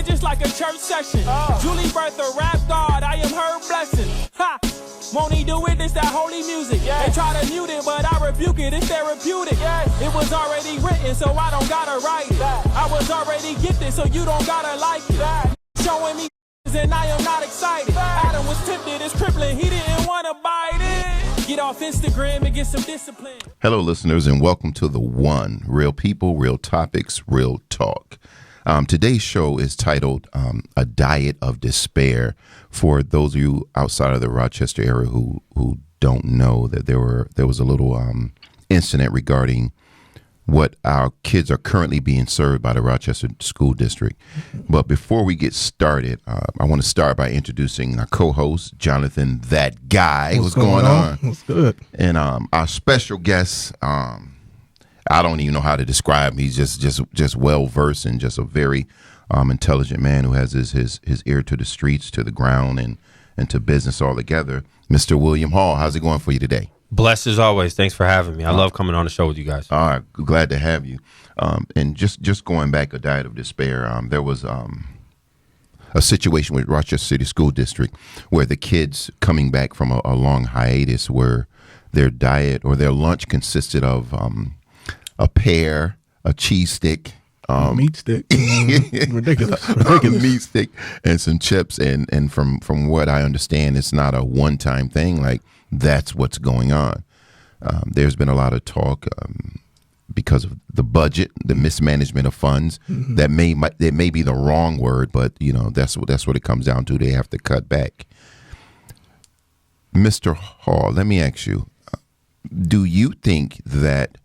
it just like a church session. Julie Bertha, rap God, I am her blessing. Ha! Won't he do it? It's that holy music. They try to mute it, but I rebuke it. It's therapeutic. It was already written, so I don't gotta write it. I was already gifted, so you don't gotta like it. Showing me and I am not excited. Adam was tempted, it's crippling. He didn't want to bite it. Get off Instagram and get some discipline. Hello, listeners, and welcome to The One. Real people, real topics, real talk. Today's show is titled A Diet of Despair. For those of you outside of the Rochester area who don't know, that there was a little incident regarding what our kids are currently being served by the Rochester School District. But before we get started, I want to start by introducing our co-host, Jonathon, that guy. What's going on? What's good? And our special guest, I don't even know how to describe him. He's just well-versed and just a very intelligent man who has his ear to the streets, to the ground, and to business altogether. Mr. William Hall, how's it going for you today? Blessed as always. Thanks for having me. I love coming on the show with you guys. All right, glad to have you. And just going back, a diet of despair. There was a situation with Rochester City School District where the kids coming back from a long hiatus, where their diet or their lunch consisted of a pear, a cheese stick, meat stick, ridiculous, a meat stick, and some chips. And from what I understand, it's not a one-time thing. Like, that's what's going on. There's been a lot of talk because of the budget, the mismanagement of funds. Mm-hmm. That may be the wrong word, but that's what it comes down to. They have to cut back. Mr. Hall, let me ask you: do you think that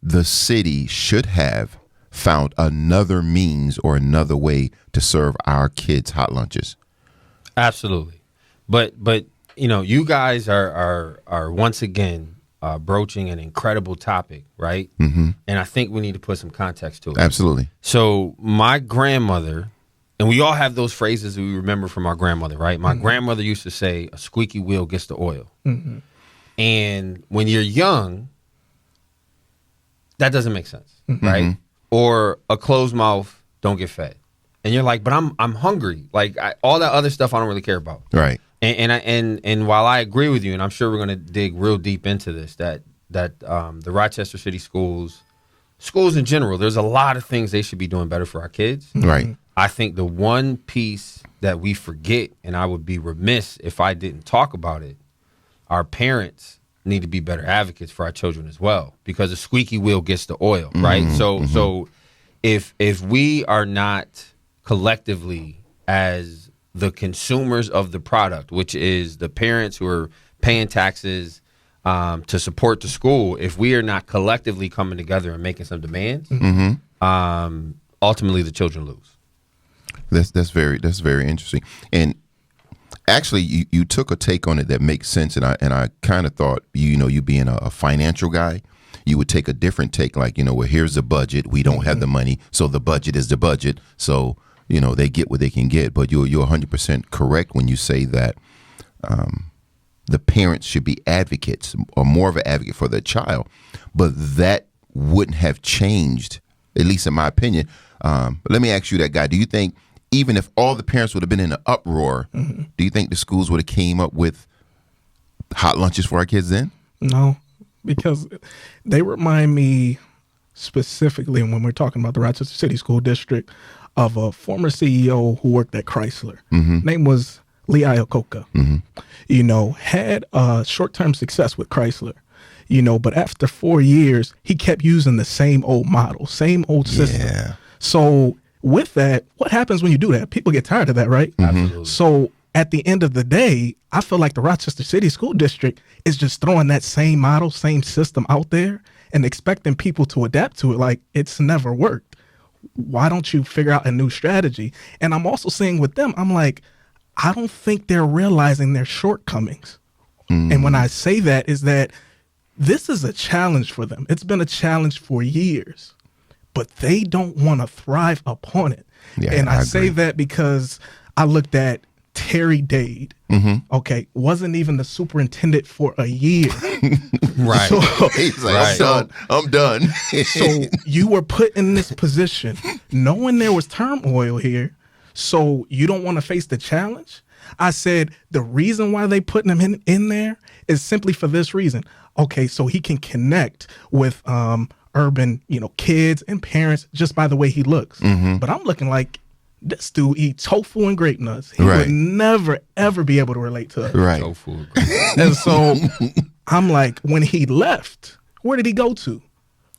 the city should have found another means or another way to serve our kids hot lunches? Absolutely, but you guys are once again broaching an incredible topic, right? Mm-hmm. And I think we need to put some context to it. Absolutely. So my grandmother, and we all have those phrases we remember from our grandmother, right? My grandmother used to say, "A squeaky wheel gets the oil." Mm-hmm. And when you're young, that doesn't make sense, right? Or a closed mouth don't get fed, and you're like, "But I'm hungry." Like all that other stuff, I don't really care about, right? And while I agree with you, and I'm sure we're going to dig real deep into this, that the Rochester City schools in general, there's a lot of things they should be doing better for our kids. Right. I think the one piece that we forget, and I would be remiss if I didn't talk about it, our parents need to be better advocates for our children as well, because a squeaky wheel gets the oil, right? So if we are not collectively as the consumers of the product, which is the parents who are paying taxes to support the school, if we are not collectively coming together and making some demands, ultimately the children lose. That's very interesting. And actually, you took a take on it that makes sense, and I kind of thought, you being a financial guy, you would take a different take, like, well, here's the budget. We don't have the money, so the budget is the budget. So they get what they can get. But you're 100% correct when you say that the parents should be advocates, or more of an advocate for their child. But that wouldn't have changed, at least in my opinion. But let me ask you that, guy. Do you think even if all the parents would have been in an uproar, do you think the schools would have came up with hot lunches for our kids then? No, because they remind me specifically, when we're talking about the Rochester City School District, of a former CEO who worked at Chrysler. Name was Lee Iacocca. Had short-term success with Chrysler, but after 4 years, he kept using the same old model, same old system. Yeah. So with that, what happens when you do that? People get tired of that, right? Absolutely. So at the end of the day, I feel like the Rochester City School District is just throwing that same model, same system out there and expecting people to adapt to it like it's never worked. Why don't you figure out a new strategy? And I'm also seeing with them, I'm like, I don't think they're realizing their shortcomings. And when I say that, is that this is a challenge for them. It's been a challenge for years, but they don't want to thrive upon it. Yeah, and I say that because I looked at Terry Dade, okay, wasn't even the superintendent for a year. Right. So, he's like, I'm done. So you were put in this position knowing there was turmoil here, so you don't want to face the challenge. I said the reason why they putting him in there is simply for this reason. Okay, so he can connect with urban, kids and parents just by the way he looks. But I'm looking like this dude eats tofu and grape nuts. He would never ever be able to relate to it. Right. Tofu. And so I'm like, when he left, where did he go to?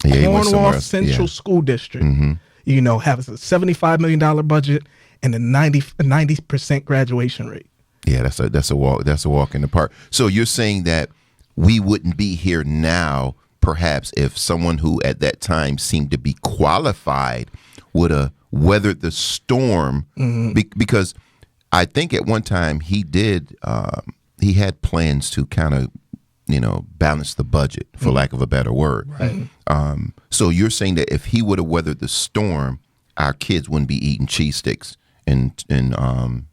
Yeah, he went somewhere Cornwall else. Central Yeah. School District. Has a $75 million budget and a 90% graduation rate. Yeah, that's a walk in the park. So you're saying that we wouldn't be here now, perhaps, if someone who at that time seemed to be qualified would have weathered the storm, because I think at one time he did. He had plans to kind of, balance the budget, for lack of a better word. Right. So you're saying that if he would have weathered the storm, our kids wouldn't be eating cheese sticks and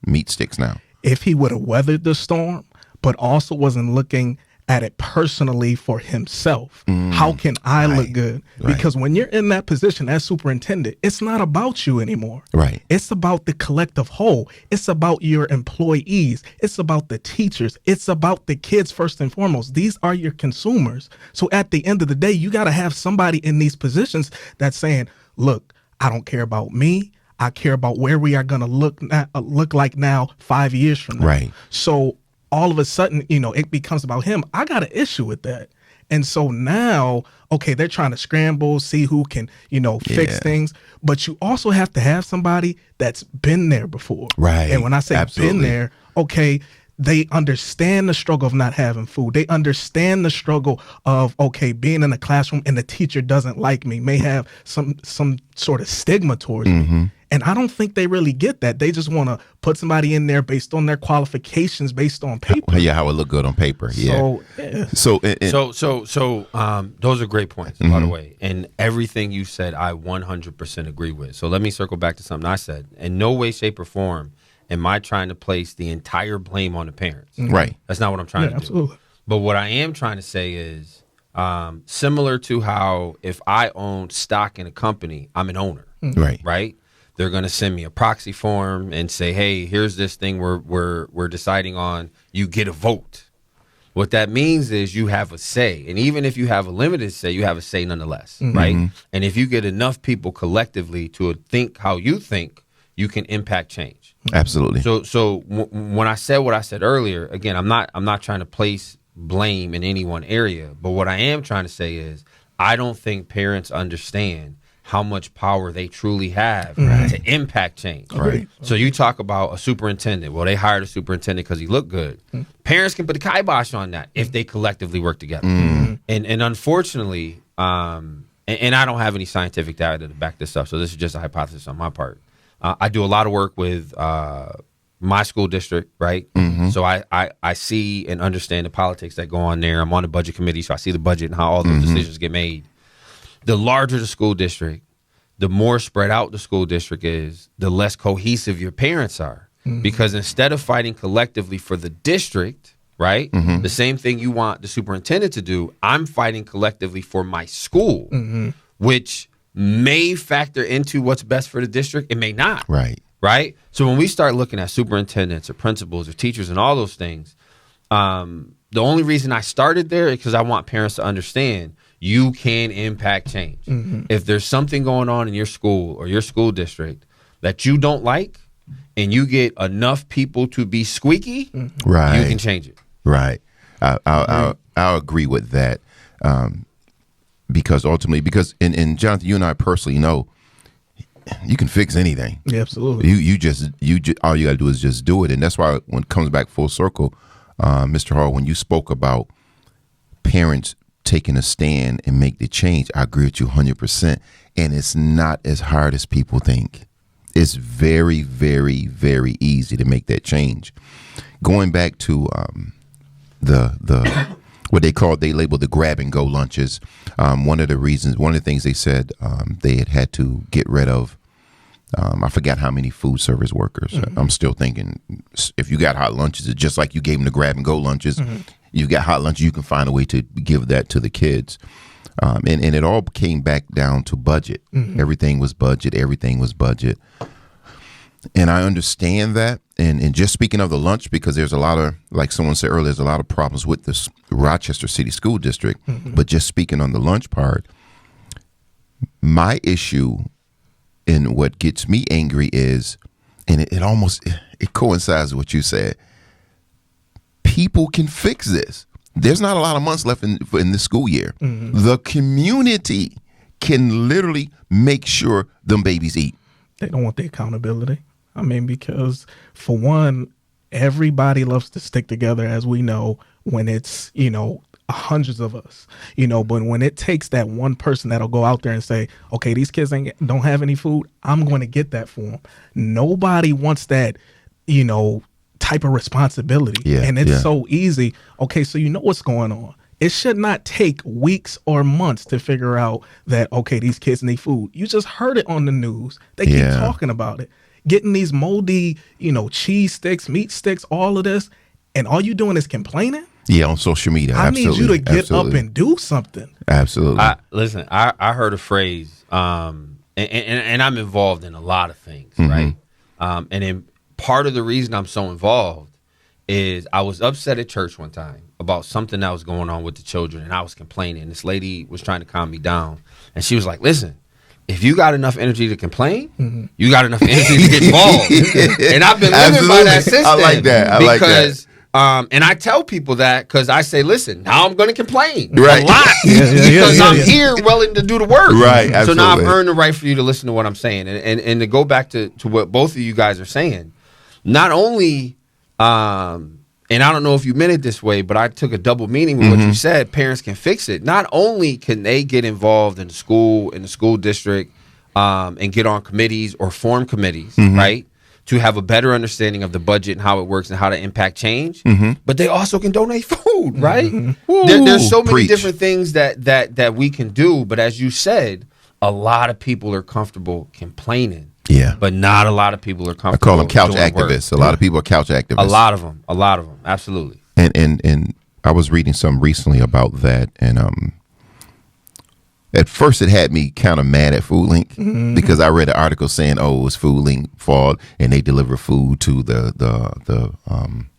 meat sticks now. If he would have weathered the storm, but also wasn't looking at it personally for himself. How can I look good? Because when you're in that position as superintendent, it's not about you anymore. Right. It's about the collective whole. It's about your employees. It's about the teachers. It's about the kids first and foremost. These are your consumers. So at the end of the day, you got to have somebody in these positions that's saying, look, I don't care about me. I care about where we are going to look like now 5 years from now. Right. So all of a sudden, it becomes about him. I got an issue with that. And so now, okay, they're trying to scramble, see who can, fix things. But you also have to have somebody that's been there before. Right. And when I say Absolutely. been there, okay, they understand the struggle of not having food. They understand the struggle of, okay, being in a classroom and the teacher doesn't like me, may have some sort of stigma towards me. And I don't think they really get that. They just want to put somebody in there based on their qualifications, based on paper. Yeah, how it look good on paper. Yeah. So, So Those are great points, by the way. And everything you said, I 100% agree with. So let me circle back to something I said. In no way, shape, or form am I trying to place the entire blame on the parents. Right. That's not what I'm trying to do. absolutely. But what I am trying to say is similar to how if I own stock in a company, I'm an owner. Right. Right? They're going to send me a proxy form and say, hey, here's this thing we're deciding on. You get a vote. What that means is you have a say. And even if you have a limited say, you have a say nonetheless. Right? And if you get enough people collectively to think how you think, you can impact change. Absolutely. So when I said what I said earlier, again, I'm not trying to place blame in any one area. But what I am trying to say is I don't think parents understand how much power they truly have to impact change. Right. So you talk about a superintendent. Well, they hired a superintendent because he looked good. Parents can put a kibosh on that if they collectively work together. And unfortunately, and I don't have any scientific data to back this up, so this is just a hypothesis on my part. I do a lot of work with my school district, right? So I see and understand the politics that go on there. I'm on the budget committee, so I see the budget and how all those decisions get made. The larger the school district, the more spread out the school district is, the less cohesive your parents are. Because instead of fighting collectively for the district, right, the same thing you want the superintendent to do, I'm fighting collectively for my school, which may factor into what's best for the district. It may not. Right. Right? So when we start looking at superintendents or principals or teachers and all those things, the only reason I started there is because I want parents to understand you can impact change. If there's something going on in your school or your school district that you don't like and you get enough people to be squeaky, Right. you can change it. Right. I'll agree with that. Because ultimately, and Jonathan, you and I personally know you can fix anything. Yeah, absolutely. You just all you got to do is just do it. And that's why when it comes back full circle, Mr. Hall, when you spoke about parents taking a stand and make the change, I agree with you 100%. And it's not as hard as people think. It's very, very, very easy to make that change. Going back to the what they labeled the grab and go lunches. One of the things they said they had to get rid of. I forgot how many food service workers. I'm still thinking if you got hot lunches, it's just like you gave them the grab and go lunches. You got hot lunches, you can find a way to give that to the kids. And it all came back down to budget. Everything was budget. Everything was budget. And I understand that. And just speaking of the lunch, because there's a lot of, like someone said earlier, there's a lot of problems with this Rochester City School District. But just speaking on the lunch part, my issue and what gets me angry is, and it coincides with what you said, people can fix this. There's not a lot of months left in this school year. The community can literally make sure them babies eat. They don't want the accountability. I mean, because for one, everybody loves to stick together, as we know, when it's, hundreds of us, but when it takes that one person that'll go out there and say, okay, these kids don't have any food, I'm going to get that for them. Nobody wants that, type of responsibility. Yeah, and it's so easy. Okay, so you know what's going on. It should not take weeks or months to figure out that, okay, these kids need food. You just heard it on the news. They keep talking about it. Getting these moldy, cheese sticks, meat sticks, all of this, and all you doing is complaining? Yeah, on social media. I need you to get up and do something. Absolutely. Listen, I heard a phrase, and I'm involved in a lot of things, right? And then part of the reason I'm so involved is I was upset at church one time about something that was going on with the children, and I was complaining. This lady was trying to calm me down, and she was like, listen, if you got enough energy to complain, you got enough energy to get involved. And I've been living by that system. I like that. Because and I tell people that because I say, listen, now I'm going to complain a Right. lot because I'm here willing to do the work. Right, So now I've absolutely. earned the right for you to listen to what I'm saying. And to go back to what both of you guys are saying, not only, and I don't know if you meant it this way, but I took a double meaning with what you said. Parents can fix it. Not only can they get involved in the school district, and get on committees or form committees, right, to have a better understanding of the budget and how it works and how to impact change, but they also can donate food, right? There's so many Preach. different things that we can do. But as you said, a lot of people are comfortable complaining. Yeah. But not a lot of people are I comfortable. call them couch doing work. activists. A lot of people are couch activists. A lot of them. Absolutely. And I was reading something recently about that, and at first it had me kind of mad at Food Link because I read an article saying, "Oh, it's Food Link fault, and they deliver food to the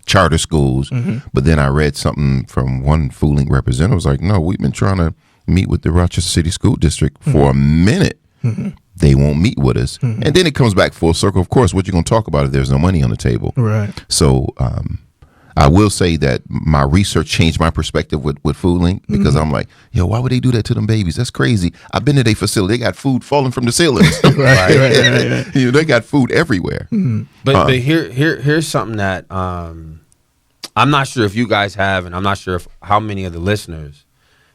charter schools." But then I read something from one Food Link representative was like, "No, we've been trying to meet with the Rochester City School District for a minute." They won't meet with us, and then it comes back full circle. Of course, what you're going to talk about if there's no money on the table, Right. So I will say that my research changed my perspective with Food Link because I'm like, yo, why would they do that to them babies? That's crazy. I've been to their facility. They got food falling from the ceilings. Right. They got food everywhere. But here's something that I'm not sure if you guys have, and I'm not sure if how many of the listeners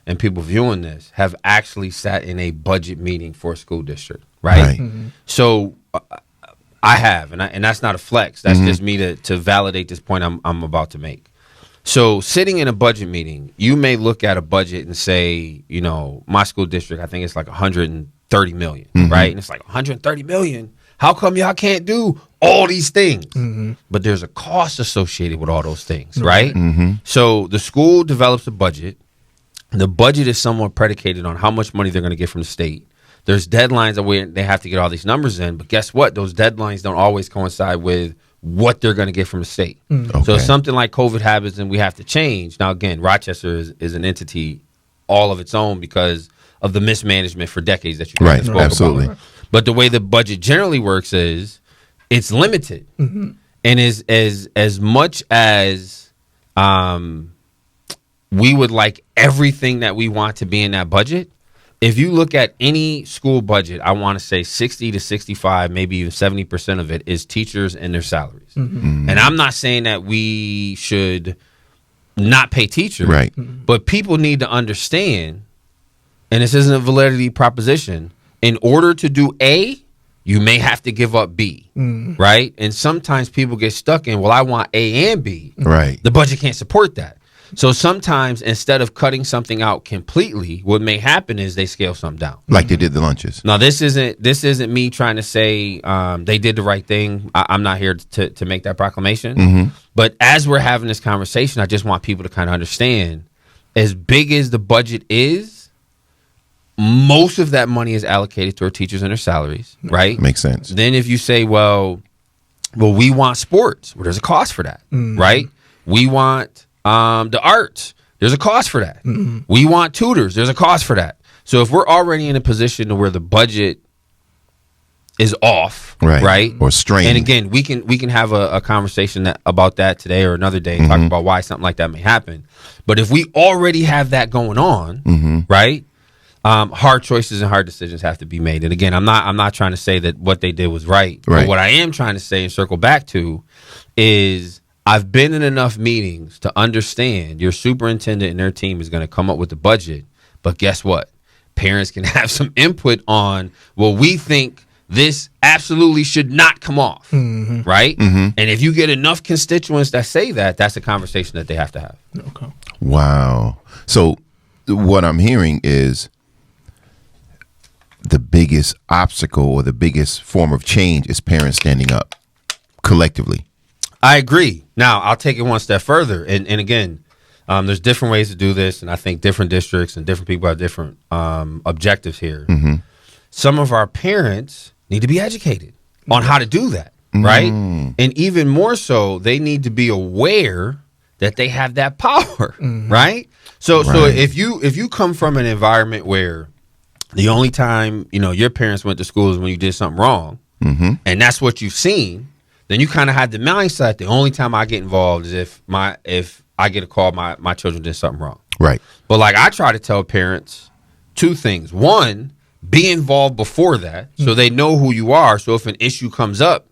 and people viewing this have actually sat in a budget meeting for a school district, right? So I have, and that's not a flex. That's just me to validate this point I'm about to make. So sitting in a budget meeting, you may look at a budget and say, my school district, I think it's like 130 million, right? And it's like 130 million. How come y'all can't do all these things? But there's a cost associated with all those things, right? So the school develops a budget. The budget is somewhat predicated on how much money they're going to get from the state. There's deadlines where they have to get all these numbers in, but guess what? Those deadlines don't always coincide with what they're going to get from the state. So if something like COVID happens and we have to change. Now, again, Rochester is an entity all of its own because of the mismanagement for decades that you guys spoke absolutely. about. But the way the budget generally works is it's limited. And is as much as we would like everything that we want to be in that budget, if you look at any school budget, I want to say 60 to 65, maybe even 70% of it is teachers and their salaries. And I'm not saying that we should not pay teachers, Right. but people need to understand, and this isn't a validity proposition, in order to do A, you may have to give up B, right? And sometimes people get stuck in, well, I want A and B. Right. The budget can't support that. So sometimes instead of cutting something out completely, what may happen is they scale something down. Like they did the lunches. Now, this isn't me trying to say they did the right thing. I'm not here to make that proclamation. But as we're having this conversation, I just want people to kind of understand, as big as the budget is, most of that money is allocated toward teachers and their salaries, right? Makes sense. Then if you say, well, we want sports, well, there's a cost for that, right? We want the arts, there's a cost for that. We want tutors, there's a cost for that. So if we're already in a position to where the budget is off, right? Or strained. And again, we can have a conversation about that today or another day, talk about why something like that may happen. But if we already have that going on, right? Hard choices and hard decisions have to be made. And again, I'm not trying to say that what they did was right. But what I am trying to say and circle back to is I've been in enough meetings to understand your superintendent and their team is going to come up with the budget. But guess what? Parents can have some input on, well, we think this absolutely should not come off, right? And if you get enough constituents that say that, that's a conversation that they have to have. Okay. Wow. So what I'm hearing is the biggest obstacle or the biggest form of change is parents standing up collectively. I agree. Now, I'll take it one step further. And again, there's different ways to do this, and I think different districts and different people have different objectives here. Some of our parents need to be educated on how to do that, right? And even more so, they need to be aware that they have that power, right? So if you come from an environment where the only time your parents went to school is when you did something wrong, and that's what you've seen, then you kind of had the mindset the only time I get involved is if I get a call my children did something wrong. Right. But like I try to tell parents two things. One, be involved before that so they know who you are. So if an issue comes up,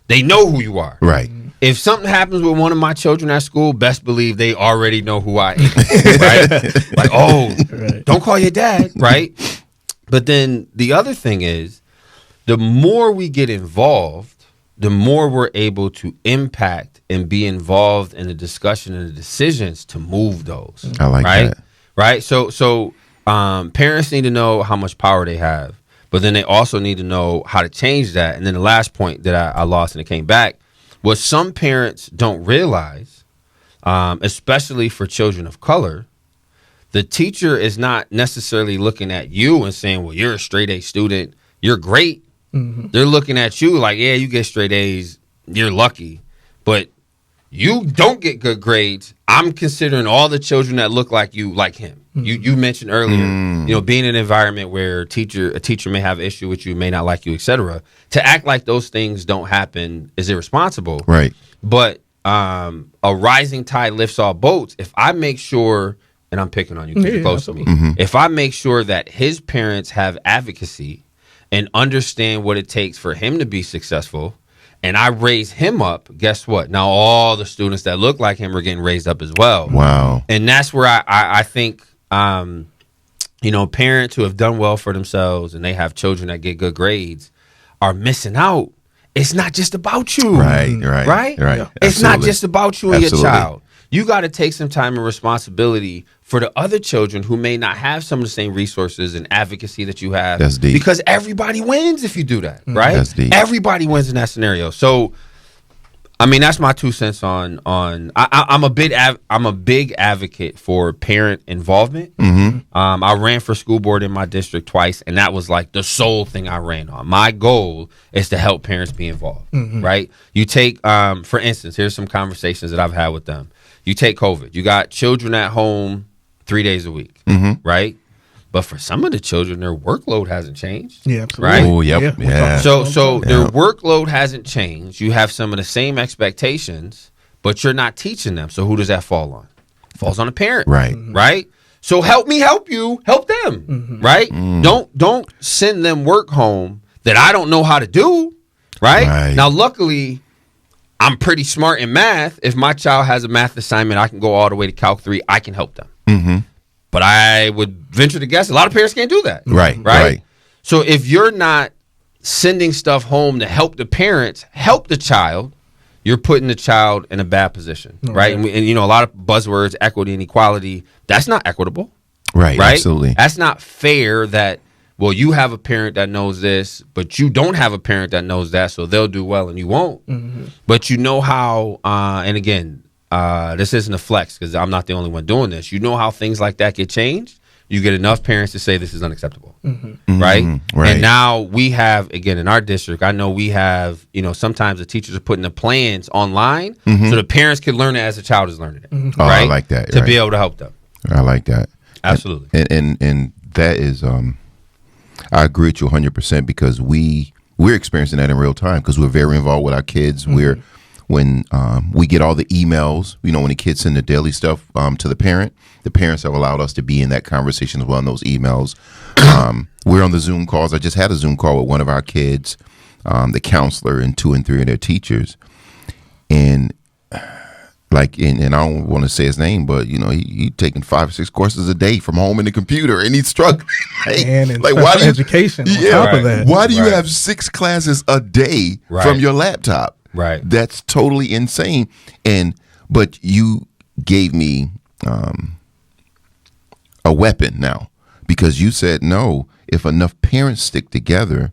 they know who you are. Right. If something happens with one of my children at school, best believe they already know who I am. Right? Like, don't call your dad. Right. But then the other thing is, the more we get involved, the more we're able to impact and be involved in the discussion and the decisions to move those. I like that. Right. So parents need to know how much power they have, but then they also need to know how to change that. And then the last point that I lost and it came back was some parents don't realize, especially for children of color, the teacher is not necessarily looking at you and saying, well, you're a straight A student, you're great. They're looking at you like, yeah, you get straight A's, you're lucky, but you don't get good grades. I'm considering all the children that look like you like him. You mentioned earlier, being in an environment where a teacher may have an issue with you, may not like you, etc. To act like those things don't happen is irresponsible. Right. But a rising tide lifts all boats. If I make sure, and I'm picking on you because you're close to me, if I make sure that his parents have advocacy and understand what it takes for him to be successful, and I raise him up, guess what? Now all the students that look like him are getting raised up as well. Wow. And that's where I think, parents who have done well for themselves and they have children that get good grades are missing out. It's not just about you. Right. Yeah. It's not just about you and your child. You got to take some time and responsibility for the other children who may not have some of the same resources and advocacy that you have. That's deep. Because everybody wins if you do that, right? That's deep. Everybody wins in that scenario. So, I mean, that's my 2 cents on. I'm a big advocate for parent involvement. I ran for school board in my district twice, and that was like the sole thing I ran on. My goal is to help parents be involved, right? You take, for instance, here's some conversations that I've had with them. You take COVID. You got children at home 3 days a week, right? But for some of the children, their workload hasn't changed. Yeah, absolutely. Right? Oh, yep. Yeah. So their workload hasn't changed. You have some of the same expectations, but you're not teaching them. So who does that fall on? It falls on the parent. Right. Right? So help me help you. Help them. Right? Don't send them work home that I don't know how to do. Right? Now, luckily, I'm pretty smart in math. If my child has a math assignment, I can go all the way to Calc 3. I can help them. But I would venture to guess a lot of parents can't do that. Right. So if you're not sending stuff home to help the parents help the child, you're putting the child in a bad position. Right. And a lot of buzzwords, equity and equality, that's not equitable. Right. Absolutely. That's not fair that, well, you have a parent that knows this, but you don't have a parent that knows that, so they'll do well and you won't. But you know how, and again, this isn't a flex because I'm not the only one doing this. You know how things like that get changed? you get enough parents to say this is unacceptable, Mm-hmm. right? Right. And now we have, again, in our district, I know we have, sometimes the teachers are putting the plans online so the parents can learn it as the child is learning it, Oh, right? I like that. To right. be able to help them. I like that. Absolutely. And that is, I agree with you 100% because we're experiencing that in real time because we're very involved with our kids. When we get all the emails, when the kids send the daily stuff to the parents have allowed us to be in that conversation as well in those emails. We're on the Zoom calls. I just had a Zoom call with one of our kids, the counselor, and 2 and 3 of their teachers. And and I don't want to say his name, but he taking 5 or 6 courses a day from home in the computer, and he's struggling. And why do you, education on yeah, top of that. why do you have 6 classes a day from your laptop? Right. That's totally insane. But you gave me a weapon now because you said no. If enough parents stick together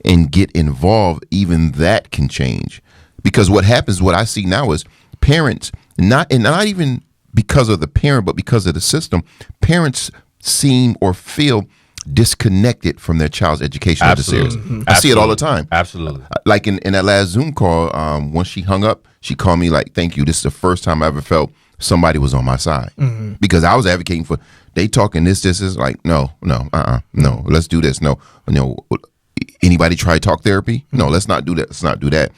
and get involved, even that can change. Because what happens, what I see now is parents, not even because of the parent, but because of the system, parents seem or feel disconnected from their child's education. Absolutely. I see it all the time. Absolutely. Like in that last Zoom call, once she hung up, she called me like, "Thank you. This is the first time I ever felt somebody was on my side." Because I was advocating for, they talking this is like, no, let's do this. No, anybody try talk therapy? No, let's not do that. Let's not do that.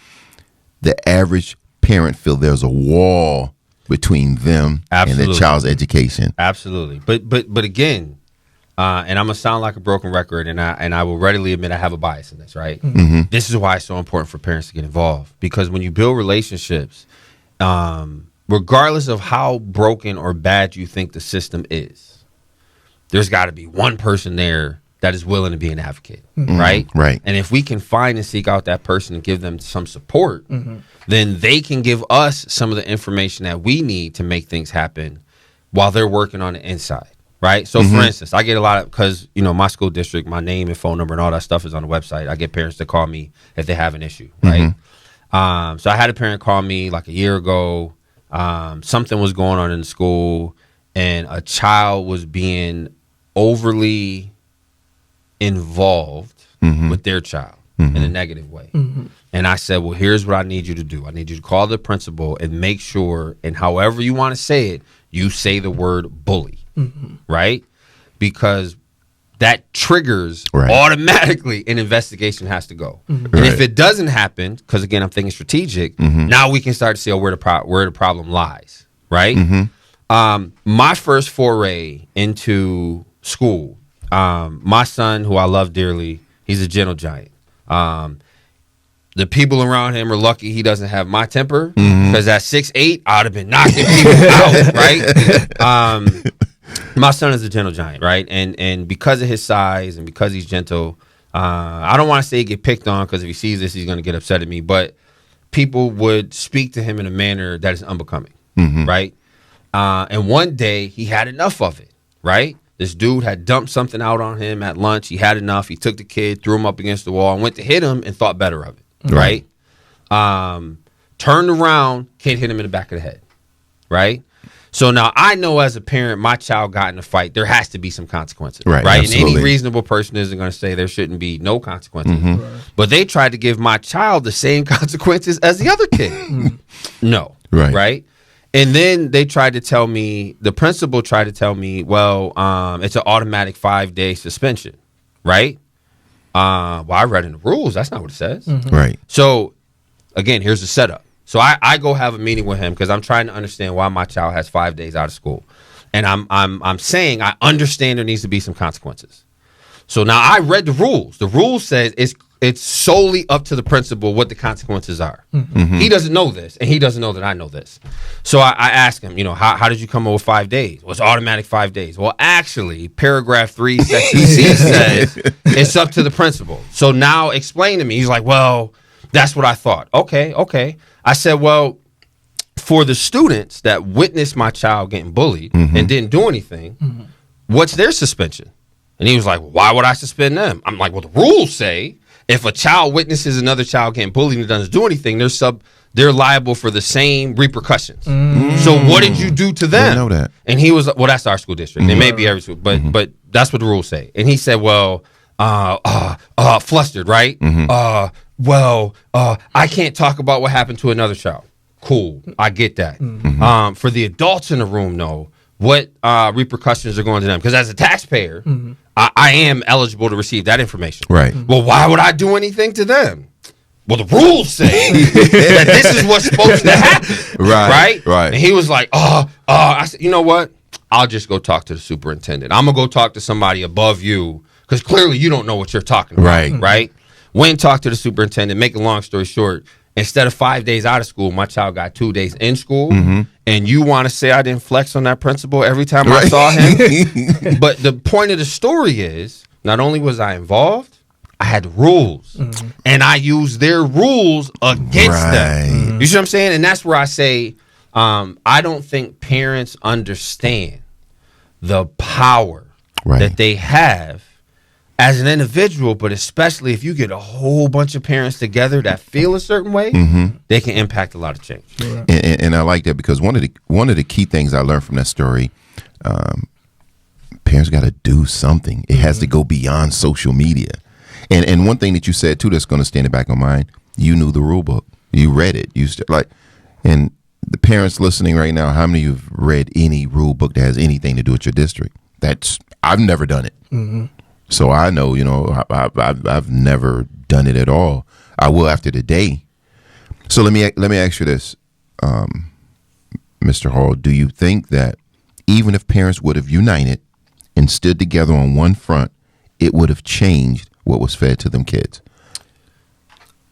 The average parent feel there's a wall between them and their child's education. Absolutely. But again, and I'm gonna sound like a broken record, and I will readily admit I have a bias in this, right? This is why it's so important for parents to get involved, because when you build relationships, regardless of how broken or bad you think the system is, there's got to be one person there that is willing to be an advocate, right? Right. And if we can find and seek out that person and give them some support, then they can give us some of the information that we need to make things happen while they're working on the inside, right? So, for instance, I get a lot of, because, my school district, my name and phone number and all that stuff is on the website. I get parents to call me if they have an issue, right? So I had a parent call me like a year ago. Something was going on in the school, and a child was being overly involved with their child in a negative way. And I said, well, here's what I need you to do. I need you to call the principal and make sure, and however you want to say it, you say the word bully, right? Because that triggers automatically an investigation has to go. And if it doesn't happen, because again, I'm thinking strategic, now we can start to see where the problem lies, right? My first foray into school, my son, who I love dearly, he's a gentle giant. The people around him are lucky he doesn't have my temper, because at 6'8", I'd have been knocking people out, right? My son is a gentle giant, right? And because of his size and because he's gentle, I don't want to say get picked on, because if he sees this, he's going to get upset at me, but people would speak to him in a manner that is unbecoming, right? And one day he had enough of it, right? This dude had dumped something out on him at lunch. He had enough. He took the kid, threw him up against the wall, and went to hit him and thought better of it, right? Turned around, kid hit him in the back of the head, right? So now I know as a parent, my child got in a fight. There has to be some consequences, right? And any reasonable person isn't going to say there shouldn't be no consequences. But they tried to give my child the same consequences as the other kid. No, right? And then they tried to tell me, the principal tried to tell me, well, it's an automatic 5-day suspension, right? Well, I read in the rules. That's not what it says. Right. So, again, here's the setup. So I go have a meeting with him because I'm trying to understand why my child has 5 days out of school. And I'm saying I understand there needs to be some consequences. So now I read the rules. The rule says it's solely up to the principal what the consequences are. He doesn't know this, and he doesn't know that I know this. So I asked him, how did you come up with 5 days? Well, it's automatic 5 days. Well, actually, paragraph 3, section C says it's up to the principal. So now explain to me. He's like, well, that's what I thought. Okay. I said, well, for the students that witnessed my child getting bullied and didn't do anything, what's their suspension? And he was like, why would I suspend them? I'm like, well, the rules say If a child witnesses another child getting bullied and doesn't do anything, they're liable for the same repercussions. So what did you do to them? I know that. And he was, well, that's our school district. It may be every school, but that's what the rules say. And he said, well, flustered, right? I can't talk about what happened to another child. Cool, I get that. For the adults in the room, though, what repercussions are going to them? Because as a taxpayer, I am eligible to receive that information. Right. Well, why would I do anything to them? Well, the rules say that this is what's supposed to happen. Right. And he was like, I said, you know what? I'll just go talk to the superintendent. I'm going to go talk to somebody above you because clearly you don't know what you're talking about. Right. Went and talked to the superintendent. Make a long story short, instead of 5 days out of school, my child got 2 days in school. And you want to say I didn't flex on that principal every time I saw him? But the point of the story is, not only was I involved, I had rules. And I used their rules against them. You see what I'm saying? And that's where I say, I don't think parents understand the power that they have as an individual, but especially if you get a whole bunch of parents together that feel a certain way, they can impact a lot of change. And I like that because one of the key things I learned from that story, parents got to do something. It has to go beyond social media. And one thing that you said too that's going to stand in the back of my mind, you knew the rule book, you read it, and the parents listening right now, how many of you have read any rule book that has anything to do with your district? I've never done it. So I know, I've never done it at all. I will after today. So let me ask you this, Mr. Hall. Do you think that even if parents would have united and stood together on one front, it would have changed what was fed to them kids?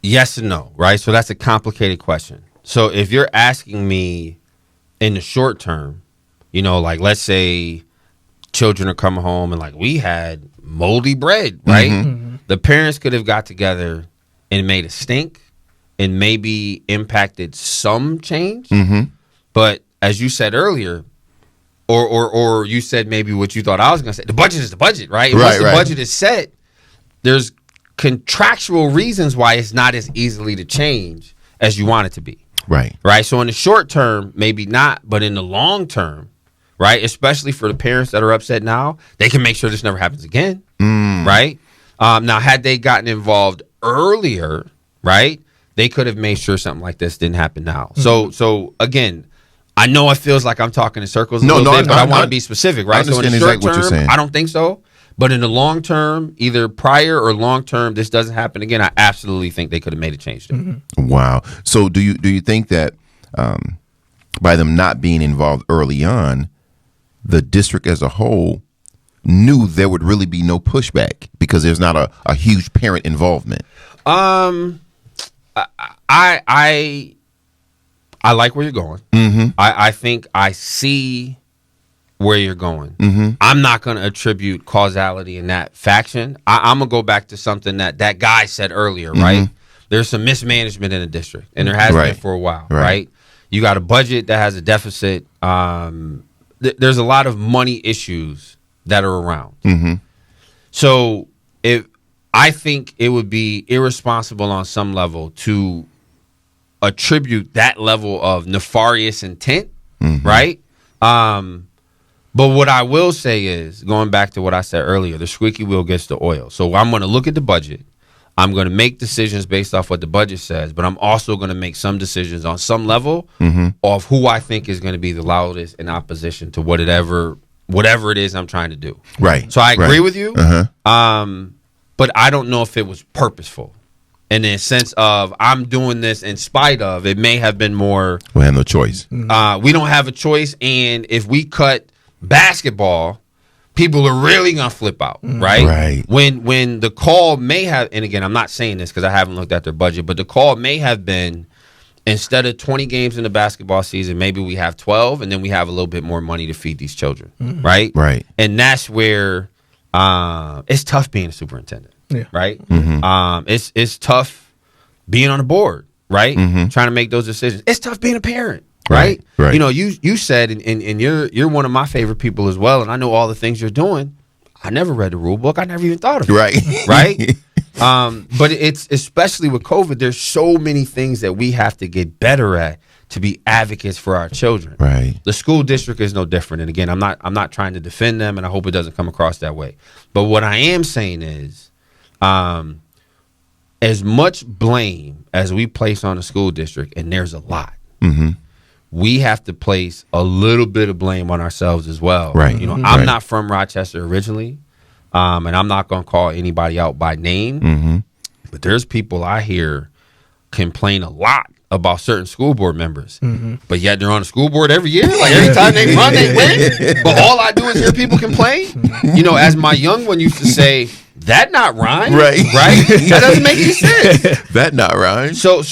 Yes and no, right? So that's a complicated question. So if you're asking me in the short term, like let's say children are coming home and we had moldy bread, right? The parents could have got together and made a stink and maybe impacted some change. But as you said earlier, or you said maybe what you thought I was going to say, the budget is the budget, right? And once the budget is set, there's contractual reasons why it's not as easily to change as you want it to be. Right. So in the short term, maybe not, but in the long term, right, especially for the parents that are upset now, they can make sure this never happens again. Right. Now, had they gotten involved earlier, right, they could have made sure something like this didn't happen now. So again, I know it feels like I'm talking in circles a little bit, but I want to be specific, right? So in the short term, I don't think so. But in the long term, either prior or long term, this doesn't happen again. I absolutely think they could have made a change there. Wow. So do you think that by them not being involved early on, the district as a whole knew there would really be no pushback because there's not a huge parent involvement? I like where you're going. I think I see where you're going. I'm not going to attribute causality in that faction. I'm going to go back to something that guy said earlier, right? There's some mismanagement in the district, and there has been for a while, right? You got a budget that has a deficit. There's a lot of money issues that are around. So I think it would be irresponsible on some level to attribute that level of nefarious intent, right? But what I will say is, going back to what I said earlier, the squeaky wheel gets the oil. So I'm going to look at the budget. I'm going to make decisions based off what the budget says, but I'm also going to make some decisions on some level of who I think is going to be the loudest in opposition to whatever it is I'm trying to do. Right. So I agree with you, but I don't know if it was purposeful. In the sense of I'm doing this in spite of, it may have been more. We have no choice. We don't have a choice, and if we cut basketball, people are really gonna flip out, right? When the call may have, and again, I'm not saying this because I haven't looked at their budget, but the call may have been, instead of 20 games in the basketball season, maybe we have 12, and then we have a little bit more money to feed these children, right? And that's where it's tough being a superintendent, right? It's tough being on the board, right? Trying to make those decisions. It's tough being a parent. Right. You said, and you're one of my favorite people as well, and I know all the things you're doing. I never read the rule book. I never even thought of it. Right. But it's especially with COVID, there's so many things that we have to get better at to be advocates for our children. Right. The school district is no different. And again, I'm not trying to defend them, and I hope it doesn't come across that way. But what I am saying is, as much blame as we place on the school district, and there's a lot, we have to place a little bit of blame on ourselves as well. Right. You know, Right. I'm not from Rochester originally, and I'm not going to call anybody out by name, but there's people I hear complain a lot about certain school board members, but yet they're on the school board every year. Like every time they run, they win. But all I do is hear people complain. You know, as my young one used to say, that not rhyme, Right. Right? That doesn't make any sense. That not right. So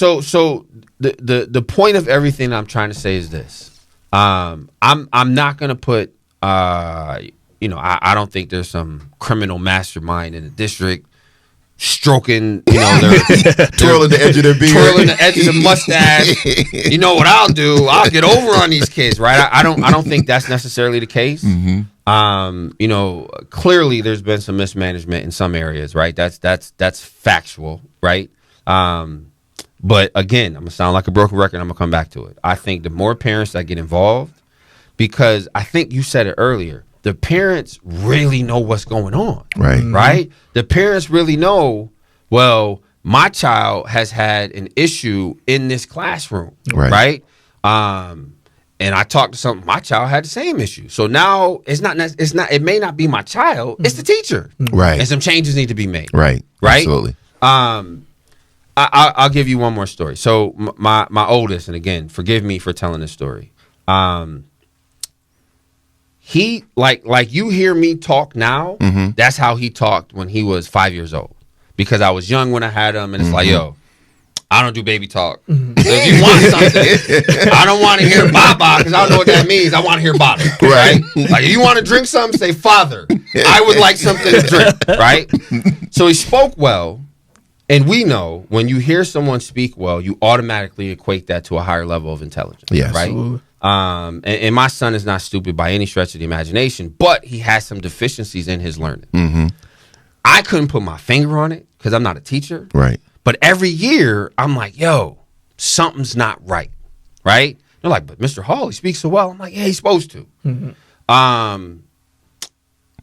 the point of everything I'm trying to say is this: I'm not gonna put I don't think there's some criminal mastermind in the district stroking, their Twirling the edge of their beard. twirling the edge of the mustache. You know what I'll do? I'll get over on these kids, right? I don't think that's necessarily the case. Clearly there's been some mismanagement in some areas, right? That's factual, right? But again, I'm gonna sound like a broken record. I'm gonna come back to it. I think the more parents that get involved, because I think you said it earlier, the parents really know what's going on. Right. Right? The parents really know, well, my child has had an issue in this classroom. Right. And I talked to something, my child had the same issue. So now it may not be my child, it's the teacher. Right. And some changes need to be made. Right. Right? Absolutely. I'll give you one more story. So my oldest, and again, forgive me for telling this story. He like you hear me talk now. That's how he talked when he was 5 years old, because I was young when I had him, and it's like, yo, I don't do baby talk. So if you want something, I don't want to hear Baba, because I don't know what that means. I want to hear Baba, right? Like if you want to drink something, say Father. I would like something to drink, right? So he spoke well, and we know when you hear someone speak well, you automatically equate that to a higher level of intelligence, Yes. right? Absolutely. And my son is not stupid by any stretch of the imagination, but he has some deficiencies in his learning. I couldn't put my finger on it because I'm not a teacher. Right. But every year I'm like, yo, something's not right. Right? They're like, but Mr. Hall, he speaks so well. I'm like, yeah, he's supposed to.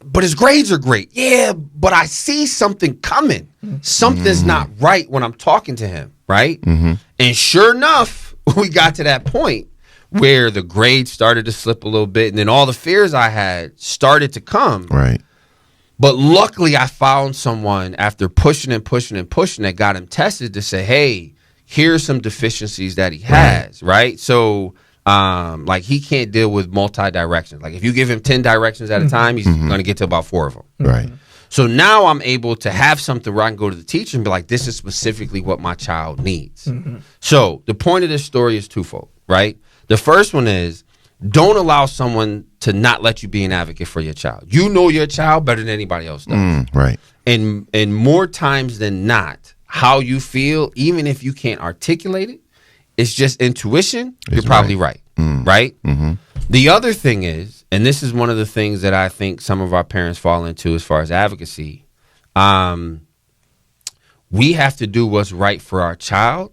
But his grades are great. Yeah, but I see something coming. Something's not right when I'm talking to him. Right? And sure enough, we got to that point where the grades started to slip a little bit, and then all the fears I had started to come. Right. But luckily, I found someone after pushing and pushing and pushing that got him tested to say, hey, here's some deficiencies that he has, right? So, like, he can't deal with multi-directions. Like, if you give him 10 directions at a time, he's going to get to about 4 of them. Right. So now I'm able to have something where I can go to the teacher and be like, this is specifically what my child needs. So the point of this story is twofold, right? The first one is, don't allow someone to not let you be an advocate for your child. You know your child better than anybody else does. Right. And more times than not, how you feel, even if you can't articulate it, it's just intuition. You're probably right. Right? The other thing is, and this is one of the things that I think some of our parents fall into as far as advocacy, we have to do what's right for our child,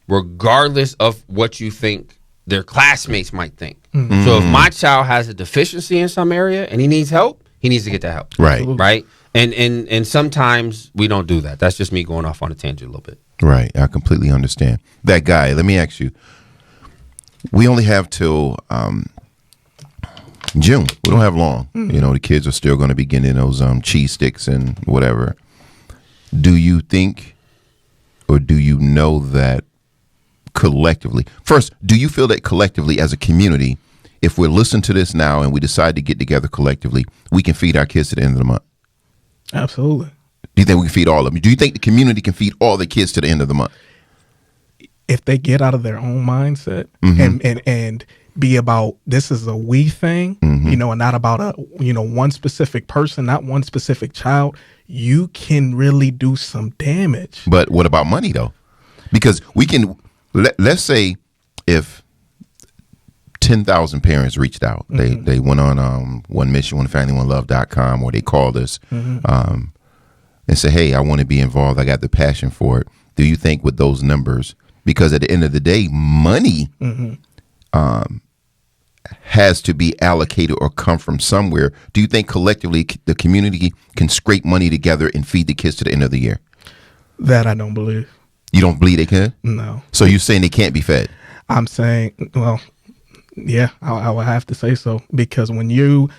regardless of what you think their classmates might think. So if my child has a deficiency in some area and he needs help, he needs to get that help. Right. Right? And sometimes we don't do that. That's just me going off on a tangent a little bit. Right. I completely understand. That guy, let me ask you, we only have till June. We don't have long. The kids are still going to be getting those cheese sticks and whatever. Do you think, or do you know that collectively, first, do you feel that collectively as a community, if we're listening to this now and we decide to get together collectively, we can feed our kids to the end of the month? Absolutely. Do you think we can feed all of them? Do you think the community can feed all the kids to the end of the month? If they get out of their own mindset and be about, this is a we thing, and not about one specific person, not one specific child, you can really do some damage. But what about money though? Because we can, let's say if 10,000 parents reached out, they went on one mission, one family, one love.com, or they called us. and say, hey, I want to be involved, I got the passion for it, do you think with those numbers, because at the end of the day, money has to be allocated or come from somewhere, do you think collectively the community can scrape money together and feed the kids to the end of the year? That I don't believe. You don't believe they can? No. So you're saying they can't be fed? I'm saying, well, yeah, I would have to say so, because when you're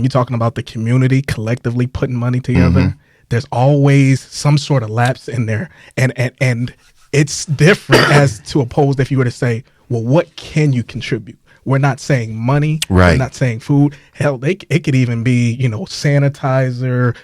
talking about the community collectively putting money together, there's always some sort of lapse in there, and it's different as to opposed if you were to say, well, what can you contribute? We're not saying money. Right. We're not saying food. Hell, it could even be, sanitizer,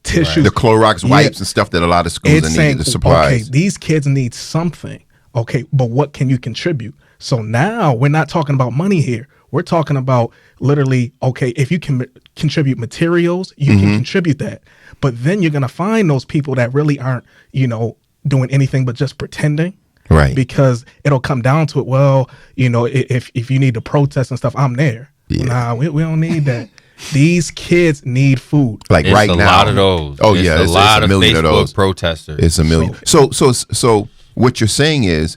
tissues. The Clorox wipes and stuff that a lot of schools It's need, saying, the supplies. okay, these kids need something. Okay, but what can you contribute? So now we're not talking about money here. We're talking about literally, okay, if you can contribute materials, you can contribute that. But then you're going to find those people that really aren't, doing anything but just pretending. Right. Because it'll come down to it. Well, if you need to protest and stuff, I'm there. Yeah. Nah, we don't need that. These kids need food. Like It's right a now. lot of those. Oh yeah, it's a lot of million Facebook of those protesters. It's a million. So what you're saying is,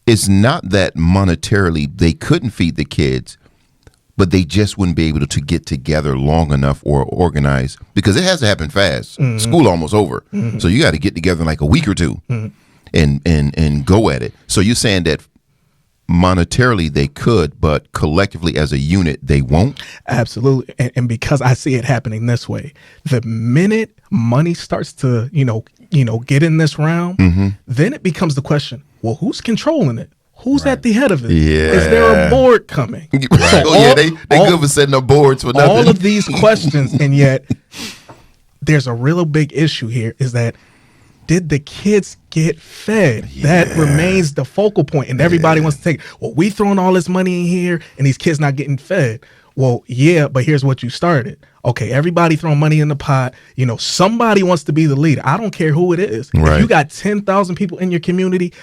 it's not that monetarily they couldn't feed the kids, but they just wouldn't be able to get together long enough or organize, because it has to happen fast. School almost over, so you got to get together in like a week or two and go at it. So you're saying that monetarily they could, but collectively as a unit they won't? Absolutely. And because I see it happening this way, the minute money starts to, get in this realm, then it becomes the question, well, who's controlling it? Who's at the head of it? Yeah. Is there a board coming? They good for setting up boards for nothing. All of these questions, and yet there's a real big issue here, is that did the kids get fed? That remains the focal point, and everybody wants to take, well, we throwing all this money in here and these kids not getting fed. Well, yeah, but here's what you started. Okay, everybody throwing money in the pot. Somebody wants to be the leader. I don't care who it is. Right. If you got 10,000 people in your community,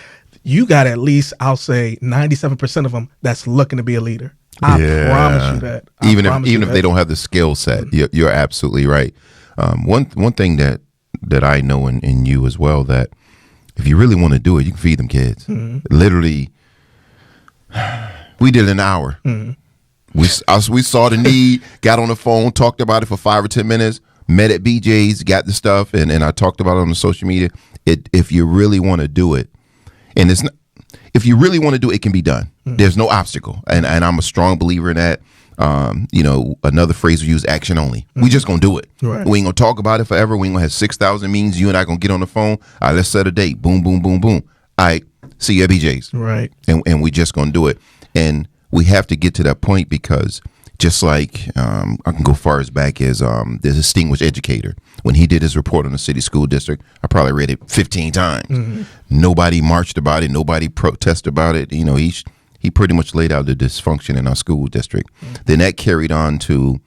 you got at least, I'll say 97% of them that's looking to be a leader. I promise you that. Even if they don't have the skill set, you're absolutely right. One thing that I know in you as well, that if you really want to do it, you can feed them kids. Literally, we did an hour. We saw the need, got on the phone, talked about it for 5 or 10 minutes, met at BJ's, got the stuff, and I talked about it on the social media. If you really want to do it, and it's not, if you really want to do it, it can be done. There's no obstacle, and I'm a strong believer in that. Another phrase we use, action only. We just gonna do it. Right. We ain't gonna talk about it forever. We ain't gonna have 6,000 meetings. You and I gonna get on the phone. All right, let's set a date. Boom, boom, boom, boom. All right, see you at BJ's. Right. And we just gonna do it. And we have to get to that point, because just like I can go far as back as the distinguished educator, when he did his report on the city school district, I probably read it 15 times. Nobody marched about it. Nobody protested about it. He pretty much laid out the dysfunction in our school district. Then that carried on to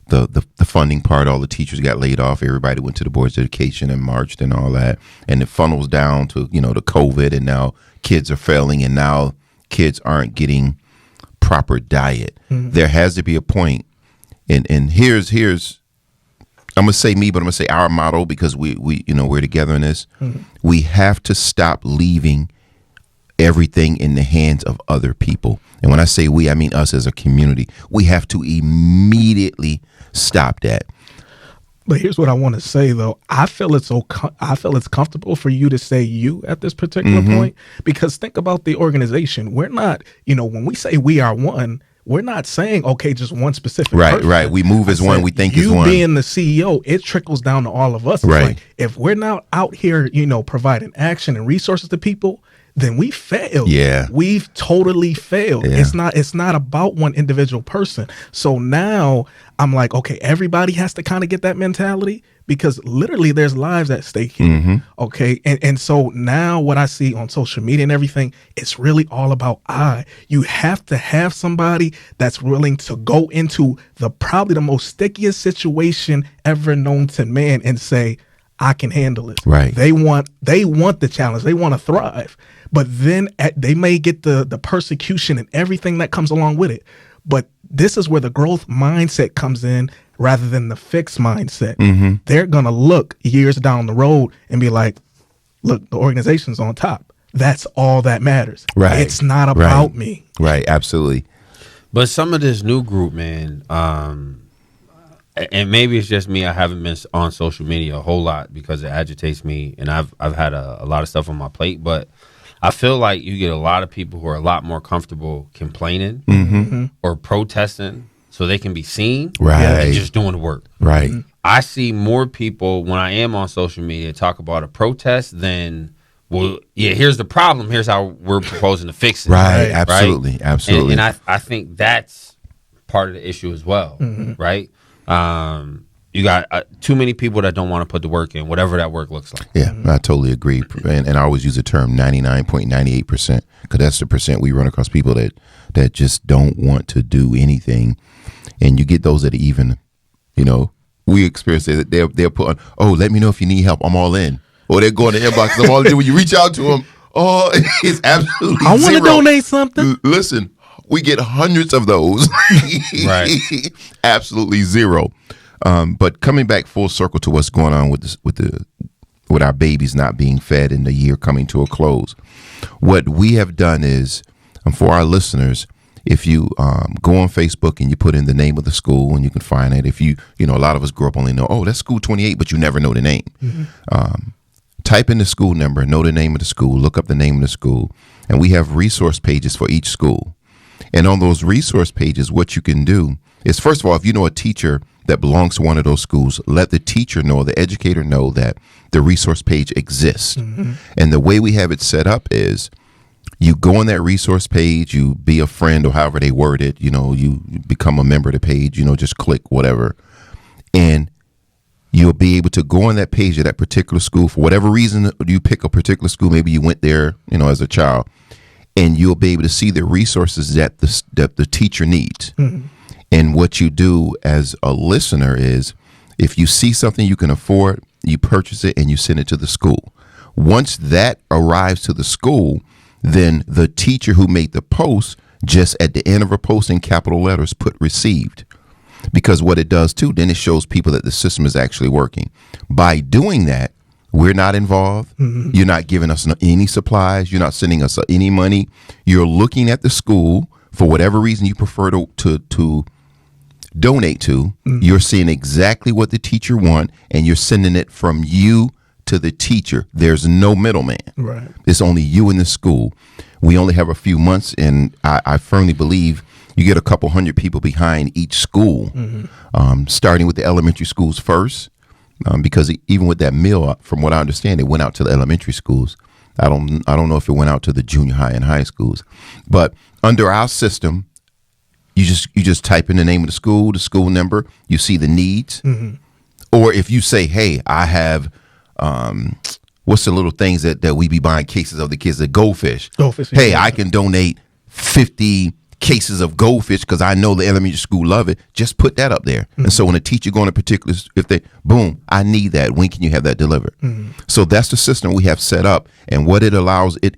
the funding part. All the teachers got laid off. Everybody went to the boards of education and marched and all that. And it funnels down to, the COVID, and now kids are failing, and now kids aren't getting proper diet. There has to be a point. And here's I'm gonna say me, but I'm gonna say our motto, because we're together in this. We have to stop leaving everything in the hands of other people. And when I say we, I mean us as a community. We have to immediately stop that. But here's what I want to say, though. I feel it's comfortable for you to say you at this particular point, because think about the organization. We're not, when we say we are one, we're not saying, okay, just one specific person. Right. We move as one. We think as one. You being the CEO, it trickles down to all of us. It's right. Like, if we're not out here, providing action and resources to people, then we failed. Yeah. We've totally failed. Yeah. It's not about one individual person. So now I'm like, okay, everybody has to kind of get that mentality, because literally there's lives at stake here. Okay. And so now what I see on social media and everything, it's really all about you have to have somebody that's willing to go into probably the most stickiest situation ever known to man and say, I can handle it. Right. They want the challenge. They want to thrive. But then they may get the persecution and everything that comes along with it. But this is where the growth mindset comes in. rather than the fixed mindset. Mm-hmm. They're going to look years down the road and be like, look, the organization's on top. That's all that matters. Right. It's not about me. Right. Absolutely. But some of this new group, man, and maybe it's just me. I haven't been on social media a whole lot because it agitates me, and I've had a lot of stuff on my plate. But I feel like you get a lot of people who are a lot more comfortable complaining or protesting, so they can be seen, Right. and just doing the work. Right. I see more people when I am on social media talk about a protest than, well, yeah, here's the problem. Here's how we're proposing to fix it. Right. Absolutely. Absolutely. And I think that's part of the issue as well, right? You got too many people that don't want to put the work in, whatever that work looks like. Yeah, I totally agree. And I always use the term 99.98% because that's the percent we run across people that just don't want to do anything. And you get those that even, we experience it. They'll put on, oh, let me know if you need help. I'm all in. Or they're going to inbox. I'm all in. When you reach out to them, oh, it's absolutely I want to zero. donate something. Listen, we get hundreds of those. Right. Absolutely zero. But coming back full circle to what's going on with our babies not being fed and the year coming to a close, what we have done is, for our listeners, if you go on Facebook and you put in the name of the school and you can find it, if a lot of us grew up only know, oh, that's school 28, but you never know the name. Type in the school number, know the name of the school, look up the name of the school, and we have resource pages for each school. And on those resource pages, what you can do is, first of all, if you know a teacher that belongs to one of those schools, let the teacher know, the educator know that the resource page exists. And the way we have it set up is you go on that resource page, you be a friend or however they word it, you become a member of the page, just click whatever. And you'll be able to go on that page of that particular school for whatever reason you pick a particular school. Maybe you went there, as a child, and you'll be able to see the resources that the teacher needs. And what you do as a listener is, if you see something you can afford, you purchase it and you send it to the school. Once that arrives to the school, then the teacher who made the post, just at the end of a post in capital letters, put received. Because what it does too, then it shows people that the system is actually working. By doing that, we're not involved. You're not giving us any supplies. You're not sending us any money. You're looking at the school for whatever reason you prefer to donate to. You're seeing exactly what the teacher wants, and you're sending it from you to the teacher. There's no middleman. Right. It's only you and the school. We only have a few months, and I firmly believe you get a couple hundred people behind each school, starting with the elementary schools first, because even with that meal, from what I understand, it went out to the elementary schools. I don't know if it went out to the junior high and high schools, but under our system, you just type in the name of the school number, you see the needs, or if you say, hey, I have what's the little things that we be buying cases of the kids, the goldfish. Hey, I can donate 50 cases of goldfish because I know the elementary school love it. Just put that up there. And so when a teacher going to particular, if they, boom, I need that. When can you have that delivered? So that's the system we have set up. And what it allows, it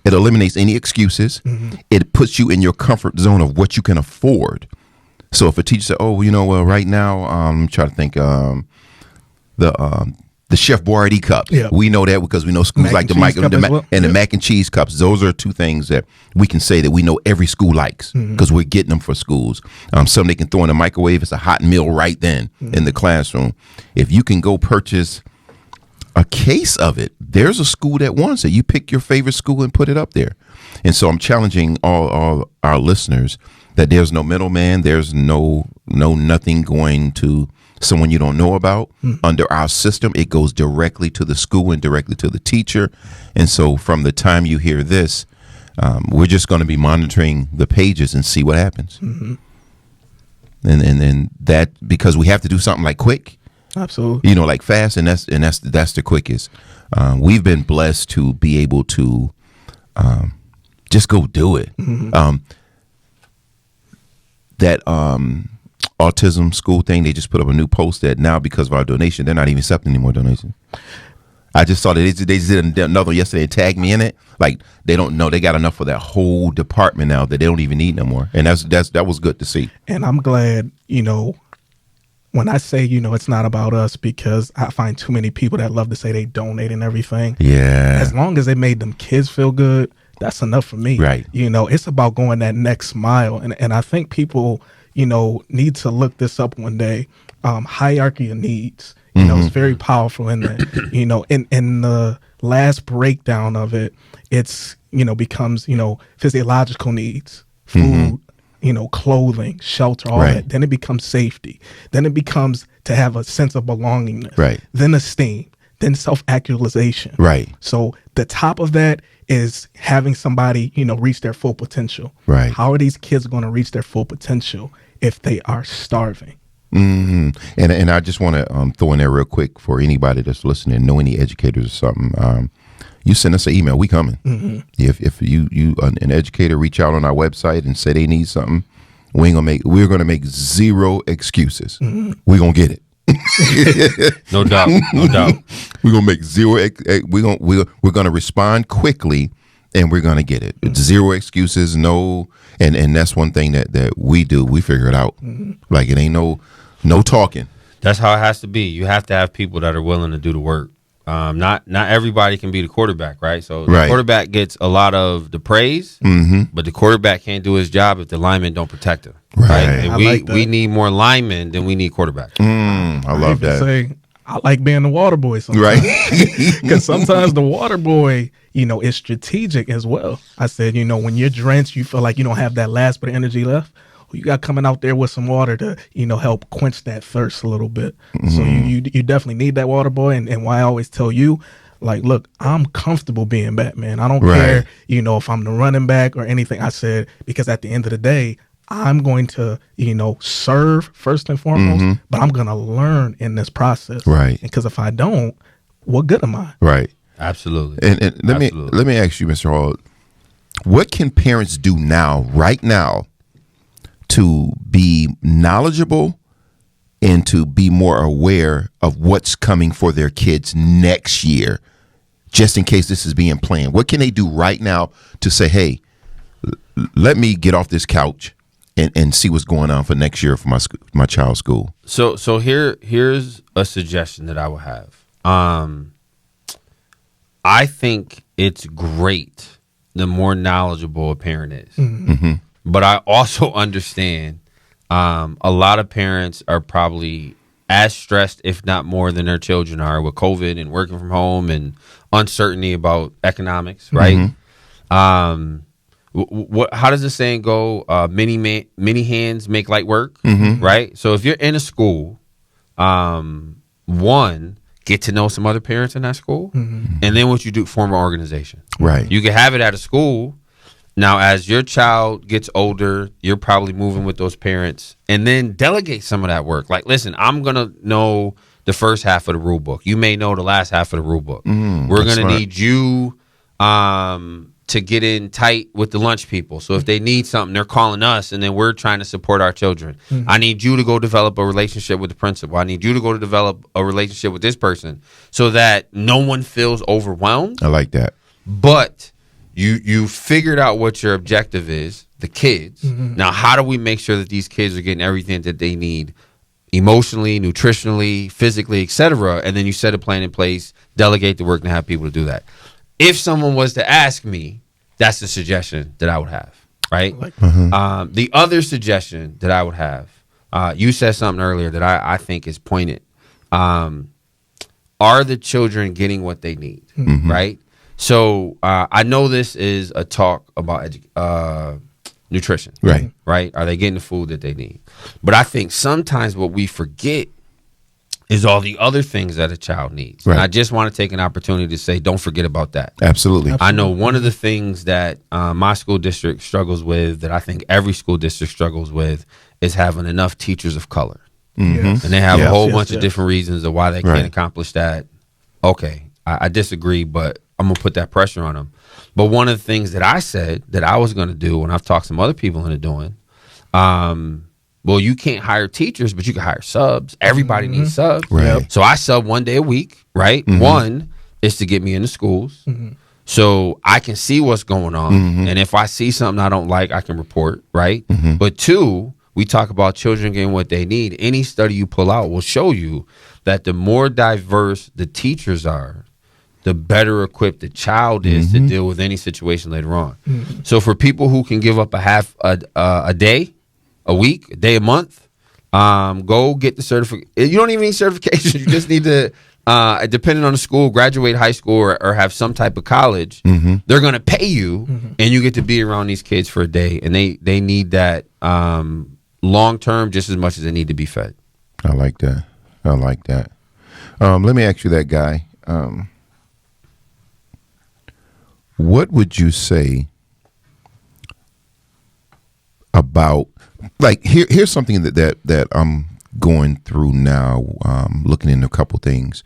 eliminates any excuses. It puts you in your comfort zone of what you can afford. So if a teacher said, oh, right now, I'm trying to think, the Chef Boyardee cups. Yeah. We know that because we know schools like the mac and cheese cups. Those are two things that we can say that we know every school likes because we're getting them for schools. Some they can throw in the microwave. It's a hot meal right then in the classroom. If you can go purchase a case of it, there's a school that wants it. You pick your favorite school and put it up there. And so I'm challenging all our listeners that there's no middleman. There's no nothing going to someone you don't know about. Under our system, it goes directly to the school and directly to the teacher. And so from the time you hear this, we're just going to be monitoring the pages and see what happens. And then that, because we have to do something like quick, absolutely, like fast, and that's the quickest. We've been blessed to be able to just go do it. That autism school thing, they just put up a new post that now, because of our donation, they're not even accepting any more donations. I just saw that they just did another yesterday and tagged me in it. Like, they don't know, they got enough for that whole department now that they don't even need no more. And that was good to see. And I'm glad, when I say, it's not about us, because I find too many people that love to say they donate and everything. Yeah. As long as it made them kids feel good, that's enough for me. Right. It's about going that next mile. And I think people, need to look this up one day. Hierarchy of needs, it's very powerful in that, in the last breakdown of it, it's, becomes, physiological needs, food, clothing, shelter, all Right. that. Then it becomes safety. Then it becomes to have a sense of belongingness. Right. Then esteem. Then self-actualization. Right. So the top of that is having somebody, reach their full potential. Right. How are these kids going to reach their full potential if they are starving? Mm-hmm. And I just want to throw in there real quick for anybody that's listening, know any educators or something. You send us an email, we coming. Mm-hmm. If you an educator reach out on our website and say they need something, we're gonna make zero excuses. Mm-hmm. We're gonna get it. No doubt. We're gonna make zero. We're gonna respond quickly, and we're gonna get it. It's zero excuses. No, and that's one thing that we do. We figure it out. Like it ain't no talking. That's how it has to be. You have to have people that are willing to do the work. Not everybody can be the quarterback, right? So the Right. quarterback gets a lot of the praise, but the quarterback can't do his job if the linemen don't protect him. Right. And I we like that. we need more linemen than we need quarterbacks. I love even that. say, I like being the water boy sometimes. Right. Because sometimes the water boy, is strategic as well. I said, when you're drenched, you feel like you don't have that last bit of energy left. Well, you got coming out there with some water to, help quench that thirst a little bit. So you definitely need that water boy. And why I always tell you, like, look, I'm comfortable being Batman. I don't care, if I'm the running back or anything. I said, because at the end of the day, I'm going to, serve first and foremost, but I'm going to learn in this process. Right. Because if I don't, what good am I? Right. Absolutely. And let Absolutely. me ask you, Mr. Hall, what can parents do right now, to be knowledgeable and to be more aware of what's coming for their kids next year, just in case this is being planned? What can they do right now to say, hey, let me get off this couch and see what's going on for next year for my child's school? So here's a suggestion that I would have. I think it's great the more knowledgeable a parent is. Mm-hmm. But I also understand a lot of parents are probably as stressed, if not more, than their children are with COVID and working from home and uncertainty about economics, right? How does the saying go? Many hands make light work, right? So if you're in a school, one, get to know some other parents in that school, and then what you do, form an organization. Right. You can have it at a school. Now, as your child gets older, you're probably moving with those parents, and then delegate some of that work. Like, listen, I'm going to know the first half of the rule book. You may know the last half of the rule book. We're going to need you to get in tight with the lunch people. So if they need something, they're calling us, and then we're trying to support our children. I need you to go develop a relationship with the principal. I need you to go to develop a relationship with this person so that no one feels overwhelmed. I like that. But you figured out what your objective is, the kids. Now, how do we make sure that these kids are getting everything that they need emotionally, nutritionally, physically, etc.? And then you set a plan in place, delegate the work, and have people to do that. If someone was to ask me, that's the suggestion that I would have, right? The other suggestion that I would have, you said something earlier that I think is poignant. Are the children getting what they need, right? So I know this is a talk about nutrition, right? Are they getting the food that they need? But I think sometimes what we forget is all the other things that a child needs. Right. And I just want to take an opportunity to say, don't forget about that. Absolutely. I know one of the things that my school district struggles with, that I think every school district struggles with, is having enough teachers of color. Yes. And they have a Yes. whole Yes, bunch of yes. different reasons of why they Right. can't accomplish that. Okay, I disagree, but I'm going to put that pressure on them. But one of the things that I said that I was going to do, and I've talked some other people into doing, well, you can't hire teachers, but you can hire subs. Everybody needs subs. Right. So I sub one day a week, right? One is to get me into schools. So I can see what's going on. And if I see something I don't like, I can report, right? But two, we talk about children getting what they need. Any study you pull out will show you that the more diverse the teachers are, the better equipped the child is to deal with any situation later on. So for people who can give up a day, a week, a day, a month, go get the certificate. You don't even need certification. You just need to, depending on the school, graduate high school or have some type of college. They're going to pay you, and you get to be around these kids for a day. And they need that long term just as much as they need to be fed. I like that. Let me ask you that, Guy. What would you say about, like, here's something that I'm going through now, looking into a couple things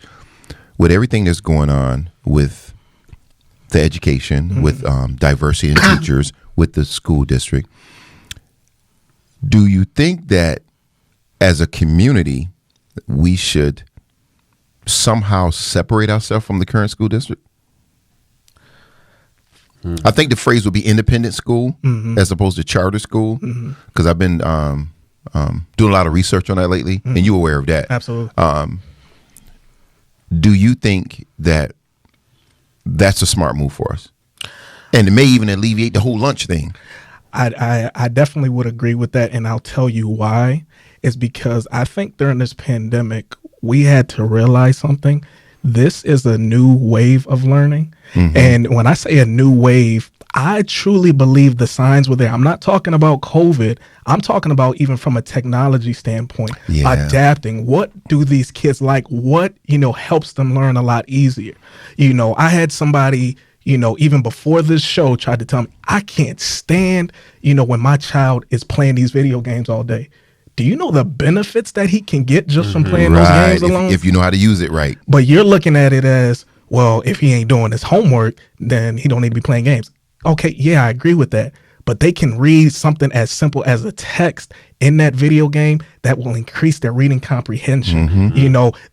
with everything that's going on with the education, with diversity in teachers, with the school district. Do you think that as a community we should somehow separate ourselves from the current school district? I think the phrase would be independent school as opposed to charter school, because I've been doing a lot of research on that lately, and you're aware of that. Absolutely. Do you think that that's a smart move for us? And it may even alleviate the whole lunch thing. I definitely would agree with that, and I'll tell you why. It's because I think during this pandemic, we had to realize something. This is a new wave of learning. And when I say a new wave, I truly believe the signs were there. I'm not talking about COVID. I'm talking about even from a technology standpoint, adapting. What do these kids like? What, helps them learn a lot easier? I had somebody, even before this show tried to tell me, I can't stand, when my child is playing these video games all day. Do you know the benefits that he can get just from playing those games alone? If you know how to use it right. But you're looking at it as, well, if he ain't doing his homework, then he don't need to be playing games. Okay, yeah, I agree with that. But they can read something as simple as a text in that video game that will increase their reading comprehension.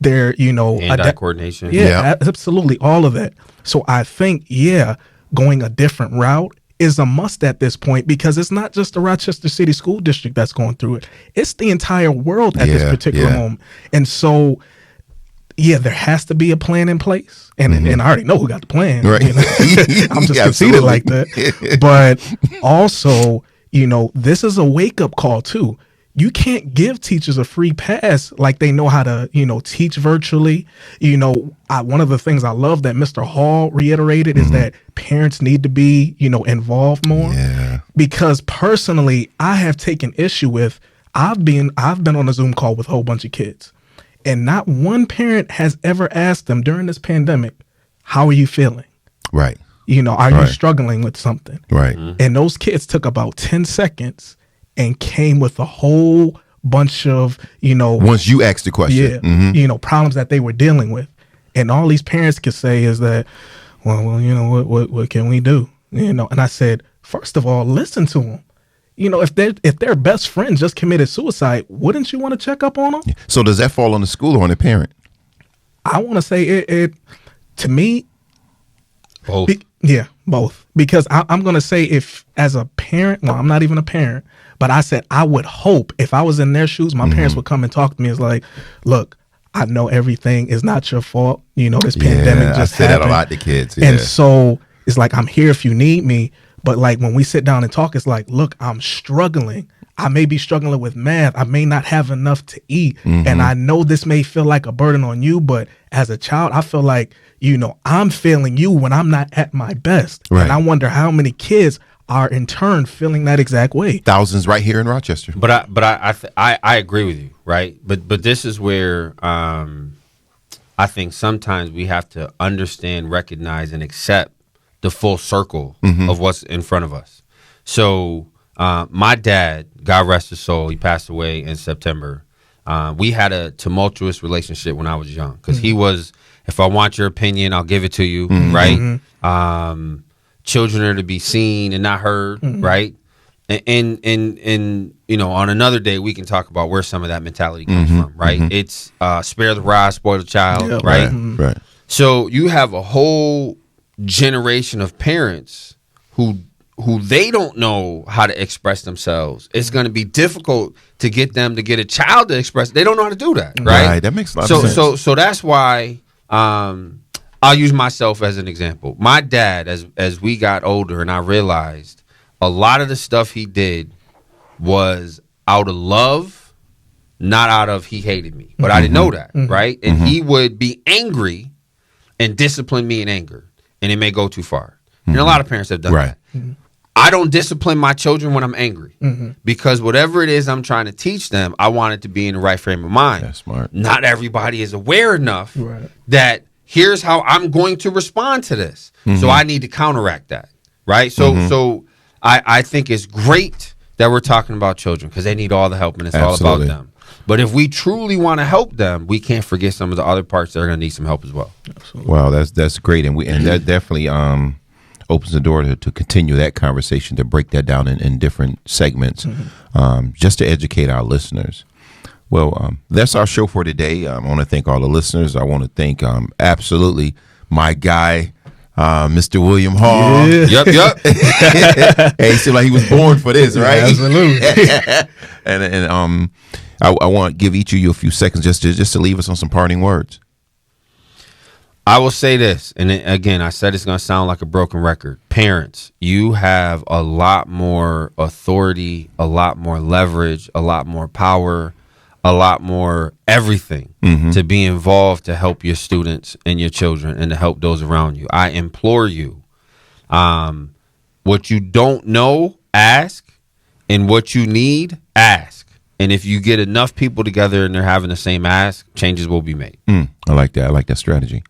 Their, hand-eye coordination. Yeah, absolutely, all of that. So I think, going a different route is a must at this point, because it's not just the Rochester City School District that's going through it. It's the entire world at this particular moment. And so, there has to be a plan in place. And I already know who got the plan. Right. I'm just conceited like that. But also, this is a wake-up call too. You can't give teachers a free pass like they know how to, teach virtually. One of the things I love that Mr. Hall reiterated is that parents need to be, involved more. Yeah. Because personally, I have taken issue with, I've been on a Zoom call with a whole bunch of kids, and not one parent has ever asked them during this pandemic, how are you feeling? Right. Are you struggling with something? Right. And those kids took about 10 seconds and came with a whole bunch of, once you asked the question, problems that they were dealing with. And all these parents could say is that, well, what can we do? And I said, first of all, listen to them. If their best friend just committed suicide, wouldn't you want to check up on them? So does that fall on the school or on the parent? I want to say it to me. Both. Both. Because I'm going to say, if as a parent, well, I'm not even a parent, but I said I would hope if I was in their shoes, my parents would come and talk to me. It's like, look, I know everything is not your fault. This pandemic just happened. I say that a lot to kids. And so it's like, I'm here if you need me. But like when we sit down and talk, it's like, look, I'm struggling. I may be struggling with math. I may not have enough to eat. And I know this may feel like a burden on you, but as a child, I feel like, I'm failing you when I'm not at my best. Right. And I wonder how many kids are in turn feeling that exact way. Thousands right here in Rochester. But I agree with you, right? But this is where I think sometimes we have to understand, recognize, and accept the full circle of what's in front of us. So my dad, God rest his soul, he passed away in September. We had a tumultuous relationship when I was young, because he was, if I want your opinion, I'll give it to you, right? Children are to be seen and not heard, right? And on another day we can talk about where some of that mentality comes from, right? It's spare the rod, spoil the child, right? Right. So you have a whole generation of parents who who they don't know how to express themselves, it's going to be difficult to get them to get a child to express. They don't know how to do that, right? That makes a lot of sense. So that's why I'll use myself as an example. My dad, as we got older, and I realized a lot of the stuff he did was out of love, not out of he hated me. But I didn't know that, right? And he would be angry and discipline me in anger, and it may go too far. And a lot of parents have done that. I don't discipline my children when I'm angry because whatever it is I'm trying to teach them, I want it to be in the right frame of mind. That's smart. Not everybody is aware enough that here's how I'm going to respond to this. So I need to counteract that, right? So I think it's great that we're talking about children because they need all the help and it's all about them. But if we truly want to help them, we can't forget some of the other parts that are going to need some help as well. Absolutely. Wow, that's great, and that definitely opens the door to continue that conversation, to break that down in different segments, just to educate our listeners. Well, that's our show for today. I want to thank all the listeners. I want to thank absolutely my guy, Mr. William Hall. Yeah. Yep. Hey, he seemed like he was born for this, right? Yeah, absolutely. and I want to give each of you a few seconds just to leave us on some parting words. I will say this, and again, I said it's going to sound like a broken record. Parents, you have a lot more authority, a lot more leverage, a lot more power, a lot more everything to be involved to help your students and your children and to help those around you. I implore you, what you don't know, ask, and what you need, ask. And if you get enough people together and they're having the same ask, changes will be made. I like that. I like that strategy.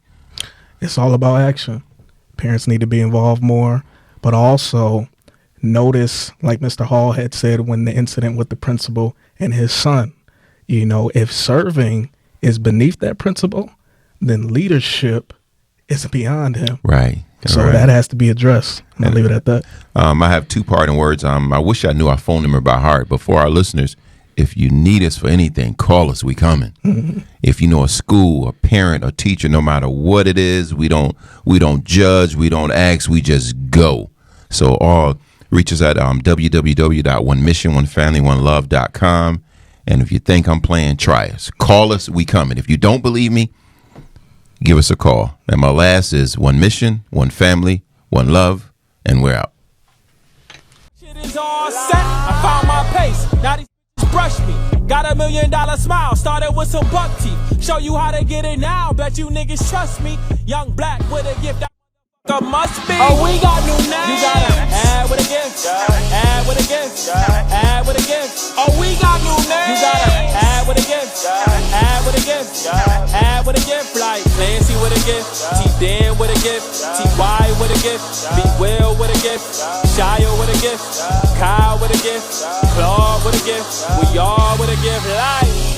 It's all about action. Parents need to be involved more, but also notice, like Mr. Hall had said when the incident with the principal and his son, if serving is beneath that principal, then leadership is beyond him. Right. So that has to be addressed. I'll leave it at that. I have two parting words. I wish I knew our phone number by heart, but for our listeners, if you need us for anything, call us. We coming. If you know a school, a parent, a teacher, no matter what it is, we don't judge, we don't ask, we just go. So reach us at www.onemission.onefamily.oneLove.com. And if you think I'm playing, try us. Call us. We coming. If you don't believe me, give us a call. And my last is one mission, one family, one love, and we're out. Shit is all set. I found my pace. Now these brush me. Got $1 million smile. Started with some buck teeth. Show you how to get it now. Bet you niggas trust me. Young black with a gift. Must be. Oh, we got new names. You gotta add with a gift. Add with a gift. Add with a gift. Oh, we got new names. You gotta add with a gift. Add with a gift. Add with a gift. Like Clancy with a gift. T Dan with a gift. T.Y. with a gift. B Will with a gift. Shia with a gift. Kyle with a gift. Claude with a gift. We all with a gift. Like